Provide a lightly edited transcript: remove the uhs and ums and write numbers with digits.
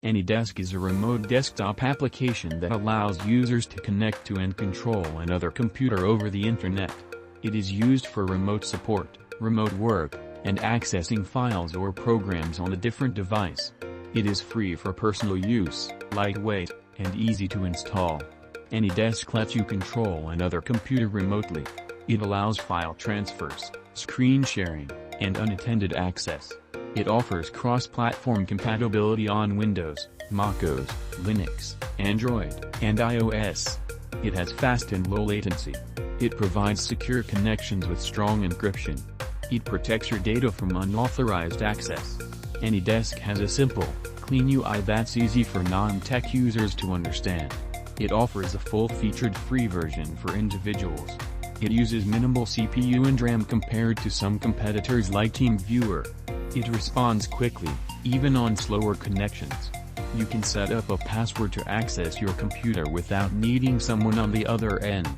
AnyDesk is a remote desktop application that allows users to connect to and control another computer over the internet. It is used for remote support, remote work, and accessing files or programs on a different device. It is free for personal use, lightweight, and easy to install. AnyDesk lets you control another computer remotely. It allows file transfers, screen sharing, and unattended access. It offers cross-platform compatibility on Windows, macOS, Linux, Android, and iOS. It has fast and low latency. It provides secure connections with strong encryption. It protects your data from unauthorized access. AnyDesk has a simple, clean UI that's easy for non-tech users to understand. It offers a full-featured free version for individuals. It uses minimal CPU and RAM compared to some competitors like TeamViewer. It responds quickly, even on slower connections. You can set up a password to access your computer without needing someone on the other end.